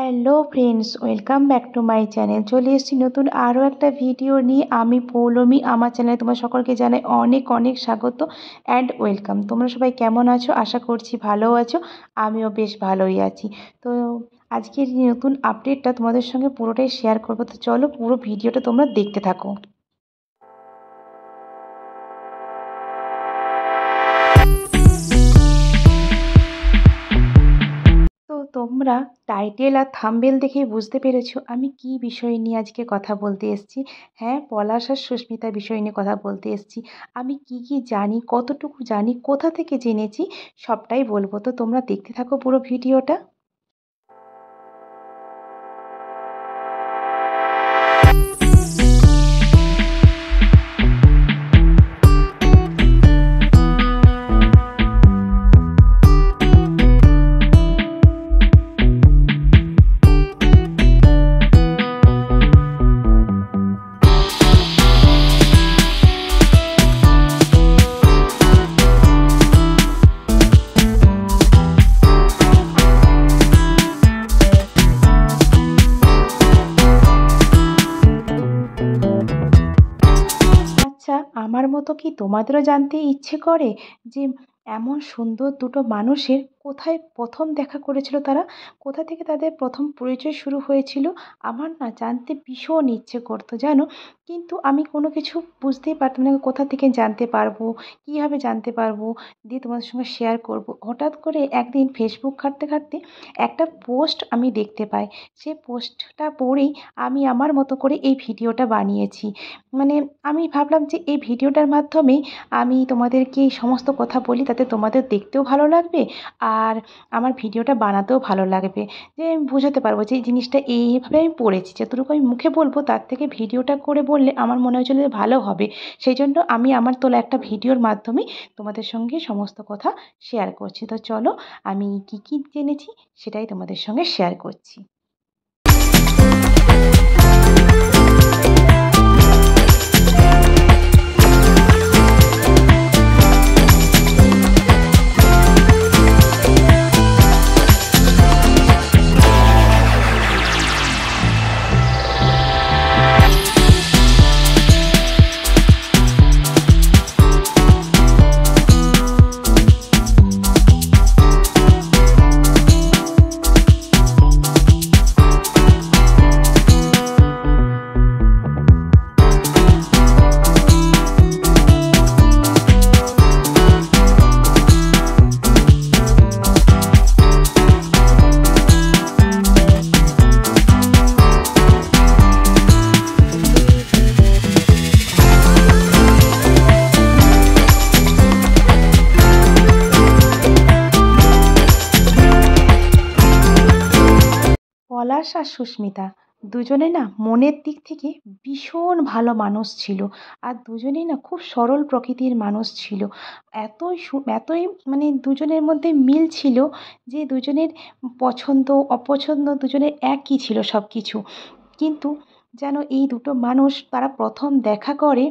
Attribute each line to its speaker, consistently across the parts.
Speaker 1: Hello friends, welcome back to my channel. চলে এসেছি নতুন আরও একটা ভিডিও নিয়ে। আমি পৌলমী, আমার চ্যানেলে তোমার সকলকে জানাই অনেক অনেক স্বাগত অ্যান্ড ওয়েলকাম। তোমরা সবাই কেমন আছো? আশা করছি ভালো আছো। আমিও বেশ ভালোই আছি। তো আজকের এই নতুন আপডেটটা তোমাদের সঙ্গে পুরোটাই শেয়ার করবো। তো চলো পুরো ভিডিওটা তোমরা দেখতে থাকো। তো তোমরা টাইটেল আর থাম্বনেল দেখেই বুঝতে পেরেছো আমি কি বিষয় নিয়ে আজকে কথা বলতে এসেছি। হ্যাঁ, পলাশ আর সুস্মিতার বিষয় নিয়ে কথা বলতে এসেছি। আমি কি কি জানি, কতটুকু জানি, কোথা থেকে জেনেছি, সবটাই বলবো। তো তোমরা দেখতে থাকো পুরো ভিডিওটা। আচ্ছা, আমার মতো কি তোমাদেরও জানতে ইচ্ছে করে যে এমন সুন্দর দুটো মানুষের কোথায় প্রথম দেখা করেছিল তারা? কোথা থেকে তাদের প্রথম পরিচয় শুরু হয়েছিল? আমার না জানতে ভীষণ ইচ্ছে করতো, জানো। কিন্তু আমি কোনো কিছু বুঝতেই পারতাম না কোথা থেকে জানতে পারবো, কীভাবে জানতে পারবো, দিয়ে তোমাদের সঙ্গে শেয়ার করব। হঠাৎ করে একদিন ফেসবুক ঘাঁটতে ঘাঁটতে একটা পোস্ট আমি দেখতে পাই। সেই পোস্টটা পড়েই আমি আমার মতো করে এই ভিডিওটা বানিয়েছি। মানে আমি ভাবলাম যে এই ভিডিওটার মাধ্যমেই আমি তোমাদেরকে এই সমস্ত কথা বলি, তাতে তোমাদের দেখতেও ভালো লাগবে আর আমার ভিডিওটা বানাতেও ভালো লাগবে। যে আমি বোঝাতে পারবো যে এই জিনিসটা এইভাবে আমি পড়েছি। যতটুকু আমি মুখে বলবো তার থেকে ভিডিওটা করে বললে আমার মনে হয়েছিল যে ভালো হবে। সেই জন্য আমি আমার তোলা একটা ভিডিওর মাধ্যমে তোমাদের সঙ্গে সমস্ত কথা শেয়ার করছি। তো চলো আমি কি কি জেনেছি সেটাই তোমাদের সঙ্গে শেয়ার করছি। পলাশ আর সুস্মিতা দুজনে না মনের দিক থেকে ভীষণ ভালো মানুষ ছিল। আর দুজনেই না খুব সরল প্রকৃতির মানুষ ছিল। এতই মানে দুজনের মধ্যে মিল ছিল যে দুজনের পছন্দ অপছন্দ দুজনের একই ছিল সব কিছু। কিন্তু যেন এই দুটো মানুষ তারা প্রথম দেখা করে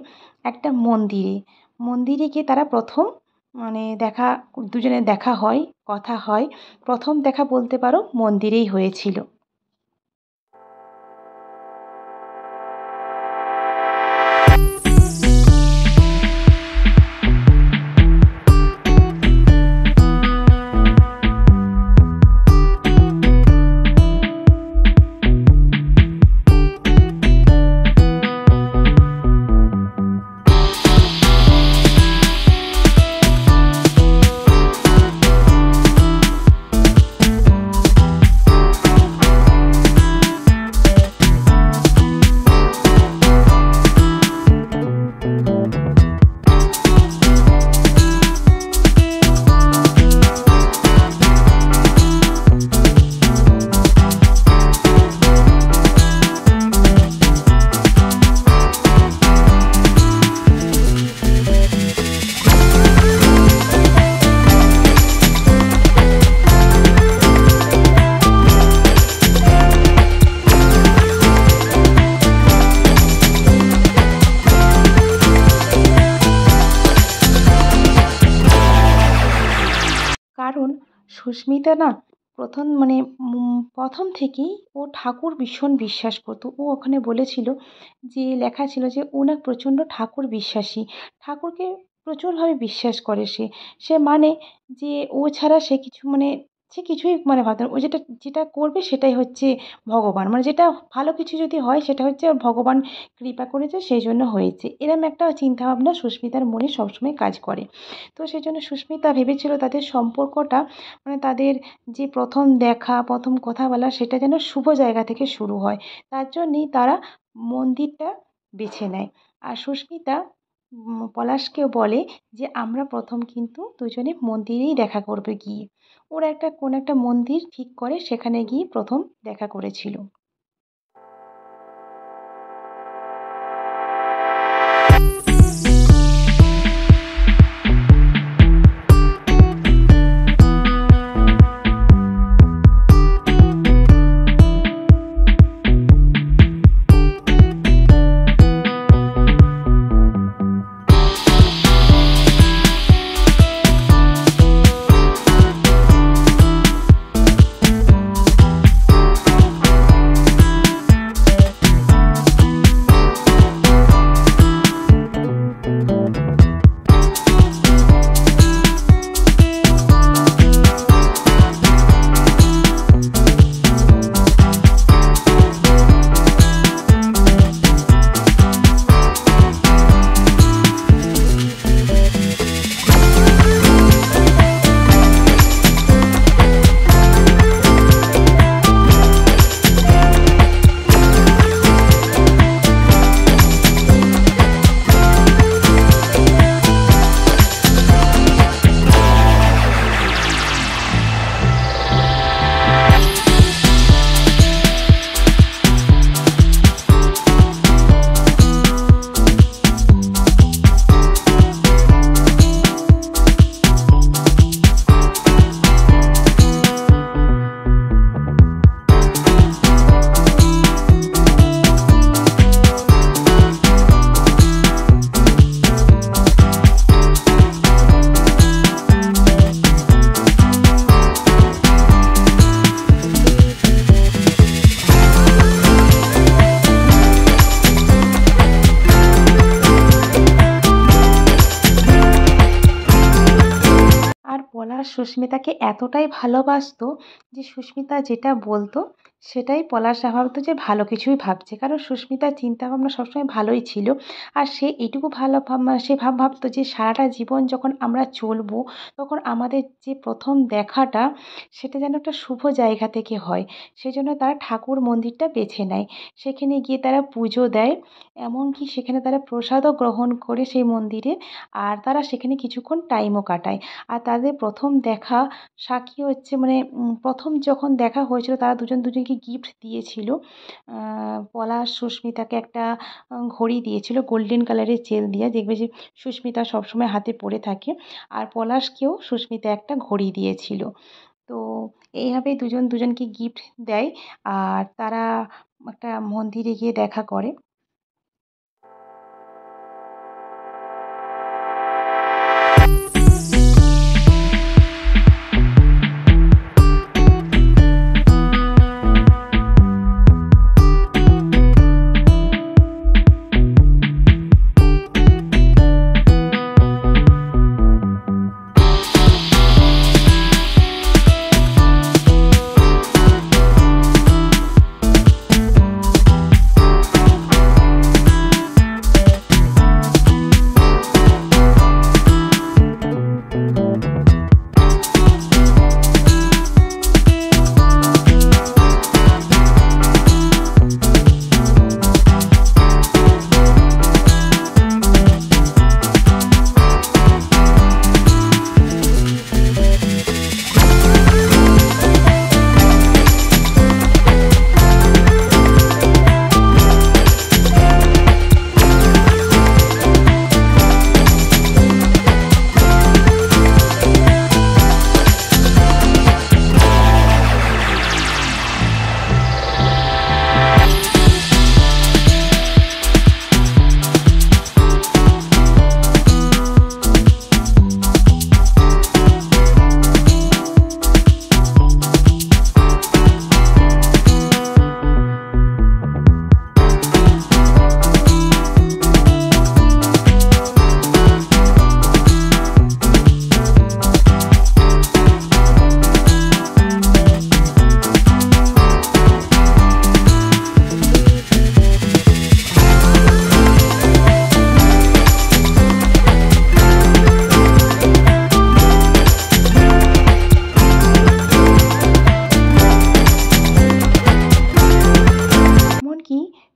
Speaker 1: একটা মন্দিরে। মন্দিরে গিয়ে তারা প্রথম মানে দুজনের দেখা হয়, কথা হয়। প্রথম দেখা বলতে পারো মন্দিরেই হয়েছিল। কারণ সুস্মিতা না প্রথম মানে প্রথম থেকেই ও ঠাকুর ভীষণ বিশ্বাস করতো। ও ওখানে বলেছিল যে লেখা ছিল যে ও না প্রচণ্ড ঠাকুর বিশ্বাসী। ঠাকুরকে প্রচুরভাবে বিশ্বাস করে সে। সে মানে যে ও ছাড়া সে কিছু মানে সে কিছুই মানে ভাবতো না। ও যেটা যেটা করবে সেটাই হচ্ছে ভগবান। মানে যেটা ভালো কিছু যদি হয় সেটা হচ্ছে ভগবান কৃপা করেছে সেই জন্য হয়েছে। এরম একটা চিন্তাভাবনা সুস্মিতার মনে সবসময় কাজ করে। তো সেজন্য সুস্মিতা ভেবেছিল তাদের সম্পর্কটা মানে তাদের যে প্রথম দেখা, প্রথম কথা বলা সেটা যেন শুভ জায়গা থেকে শুরু হয়। তার জন্যেই তারা মন্দিরটা বেছে নেয়। আর সুস্মিতা পলাশকেও বলে যে আমরা প্রথম কিন্তু দুজনে মন্দিরেই দেখা করবে গিয়ে। ওরা একটা কোনো একটা মন্দির ঠিক করে সেখানে গিয়ে প্রথম দেখা করেছিল। আর পলাশ সুস্মিতাকে এতটাই ভালোবাসতো যে সুস্মিতা যেটা বলতো সেটাই পলাশ ভাবতো যে ভালো কিছুই ভাবছে। কারণ সুস্মিতার চিন্তাভাবনা সবসময় ভালোই ছিল। আর সে এইটুকু ভালো মানে সে ভাবতো যে সারাটা জীবন যখন আমরা চলবো তখন আমাদের যে প্রথম দেখাটা সেটা যেন একটা শুভ জায়গা থেকে হয়। সেজন্য তারা ঠাকুর মন্দিরটা বেছে নেয়। সেখানে গিয়ে তারা পুজো দেয়। এমনকি সেখানে তারা প্রসাদও গ্রহণ করে সেই মন্দিরে। আর তারা সেখানে কিছুক্ষণ টাইমও কাটায়। আর তাদের প্রথম দেখা সাক্ষী হচ্ছে মানে প্রথম যখন দেখা হয়েছিল তারা দুজন দুজনকে গিফট দিয়েছিল। পলাশ সুস্মিতাকে একটা ঘড়ি দিয়েছিল গোল্ডেন কালারের চেন দিয়ে, দেখবে যে সুস্মিতা সবসময় হাতে পরে থাকে। আর পলাশকেও সুস্মিতা একটা ঘড়ি দিয়েছিল। তো এইভাবেই দুজন দুজনকে গিফট দেয়। আর তারা একটা মন্দিরে গিয়ে দেখা করে।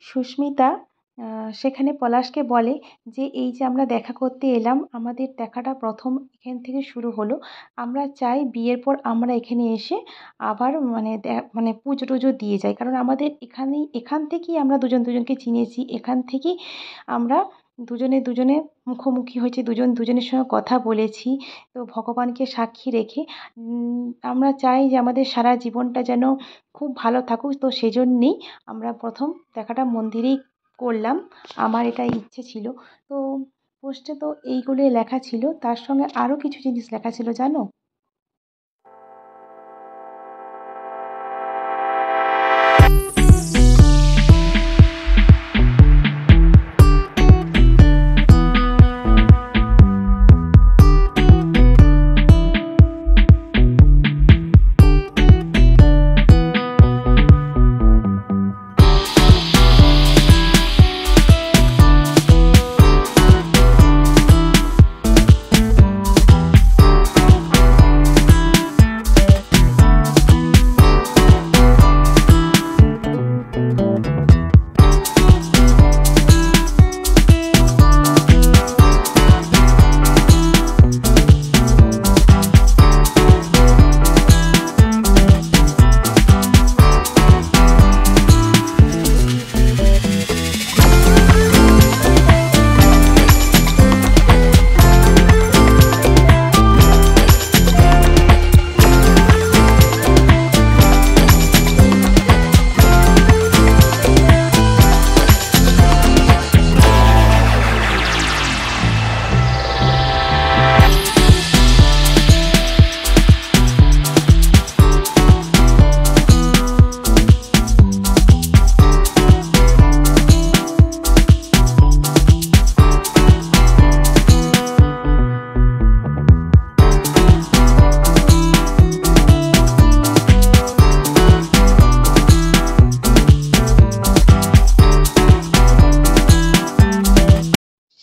Speaker 1: সুস্মিতা সেখানে পলাশকে বলে যে এই যে আমরা দেখা করতে এলাম, আমাদের দেখাটা প্রথম এখান থেকে শুরু হলো। আমরা চাই বিয়ের পর আমরা এখানে এসে আবার মানে মানে পুজো টুজো দিয়ে যাই, কারণ আমাদের এখান থেকেই আমরা দুজন দুজনকে চিনেছি, এখান থেকেই আমরা দুজনে দুজনে মুখোমুখি হয়েছি, দুজন দুজনের সঙ্গে কথা বলেছি। তো ভগবানকে সাক্ষী রেখে আমরা চাই যে আমাদের সারা জীবনটা যেন খুব ভালো থাকুক। তো সেজন্যেই আমরা প্রথম দেখাটা মন্দিরেই করলাম, আমার এটা ইচ্ছে ছিল। তো পোস্টে তো এইগুলোই লেখা ছিল, তার সঙ্গে আরও কিছু জিনিস লেখা ছিল জানো।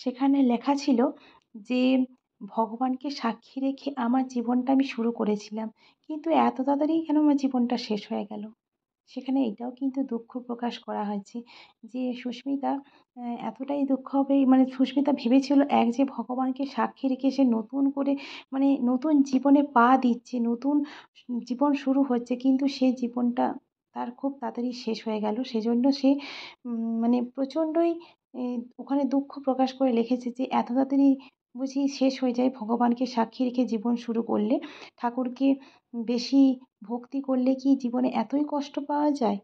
Speaker 1: সেখানে লেখা ছিল যে ভগবানকে সাক্ষী রেখে আমার জীবনটা আমি শুরু করেছিলাম, কিন্তু এত তাড়াতাড়ি কেন আমার জীবনটা শেষ হয়ে গেল। সেখানে এটাও কিন্তু দুঃখ প্রকাশ করা হয়েছে যে সুস্মিতা এতটাই দুঃখ হবে, মানে সুস্মিতা ভেবেছিল এক যে ভগবানকে সাক্ষী রেখে সে নতুন করে মানে নতুন জীবনে পা দিচ্ছে, নতুন জীবন শুরু হচ্ছে, কিন্তু সেই জীবনটা তার খুব তাড়াতাড়ি শেষ হয়ে গেল। সেজন্য সে মানে প্রচণ্ডই ওখানে দুঃখ প্রকাশ করে লিখেছে যে এত তাড়াতাড়ি বুঝি শেষ হয়ে যায়, ভগবানকে সাক্ষী রেখে জীবন শুরু করলে, ঠাকুরকে বেশি ভক্তি করলে কি জীবনে এতই কষ্ট পাওয়া যায়।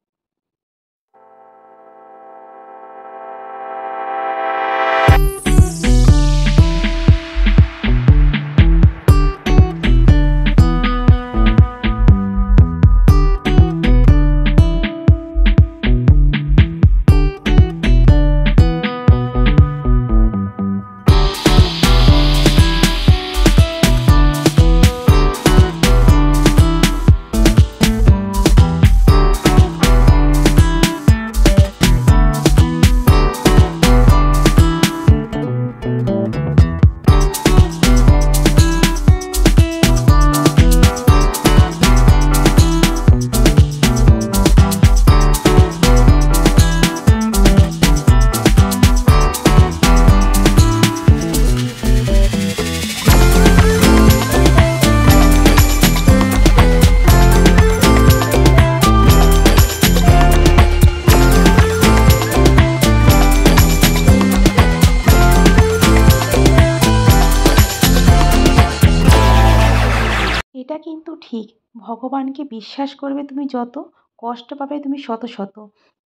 Speaker 1: এটা কিন্তু ঠিক, ভগবানকে বিশ্বাস করবে তুমি যত, কষ্ট পাবে তুমি শত শত।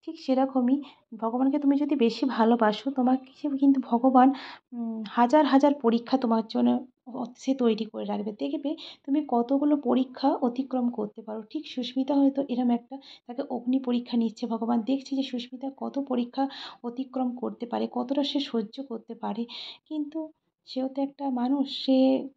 Speaker 1: ঠিক সেরকমই ভগবানকে তুমি যদি বেশি ভালোবাসো, তোমাকে কিন্তু ভগবান হাজার হাজার পরীক্ষা তোমার জন্য সে তৈরি করে রাখবে। দেখবে তুমি কতগুলো পরীক্ষা অতিক্রম করতে পারো। ঠিক সুস্মিতা হয়তো এরম একটা, তাকে অগ্নি পরীক্ষা নিচ্ছে ভগবান, দেখছে যে সুস্মিতা কত পরীক্ষা অতিক্রম করতে পারে, কতটা সে সহ্য করতে পারে। কিন্তু সেও তো একটা মানুষ, সে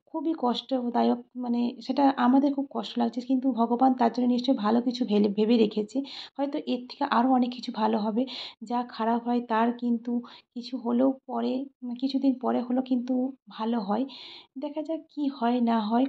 Speaker 1: খুবই কষ্টদায়ক, মানে সেটা আমাদের খুব কষ্ট লাগছে, কিন্তু ভগবান তার জন্য নিশ্চয়ই ভালো কিছু ভেবে রেখেছে। হয়তো এর থেকে আরও অনেক কিছু ভালো হবে। যা খারাপ হয় তার কিন্তু কিছু হলেও পরে, কিছুদিন পরে হলেও কিন্তু ভালো হয়। দেখা যাক কি হয় না হয়।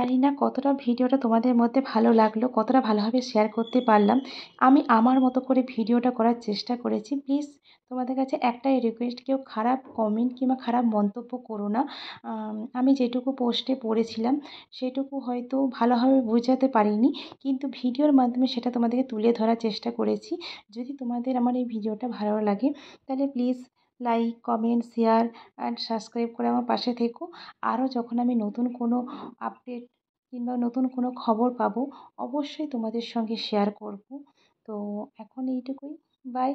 Speaker 1: জানি না কতটা ভিডিওটা তোমাদের মধ্যে ভালো লাগলো, কতটা ভালোভাবে শেয়ার করতে পারলাম। আমি আমার মতো করে ভিডিওটা করার চেষ্টা করেছি। প্লিজ তোমাদের কাছে একটাই রিকোয়েস্ট, কেউ খারাপ কমেন্ট কিংবা খারাপ মন্তব্য করো না। আমি যেটুকু পোস্টে পড়েছিলাম সেটুকু হয়তো ভালোভাবে বোঝাতে পারিনি, কিন্তু ভিডিওর মাধ্যমে সেটা তোমাদেরকে তুলে ধরার চেষ্টা করেছি। যদি তোমাদের আমার এই ভিডিওটা ভালো লাগে তাহলে please like, comment, share and subscribe করে আমার পাশে থেকো। আরও যখন আমি নতুন কোনো আপডেট কিংবা নতুন কোনো খবর পাবো অবশ্যই তোমাদের সঙ্গে শেয়ার করব। তো এখন এইটুকুই। বাই।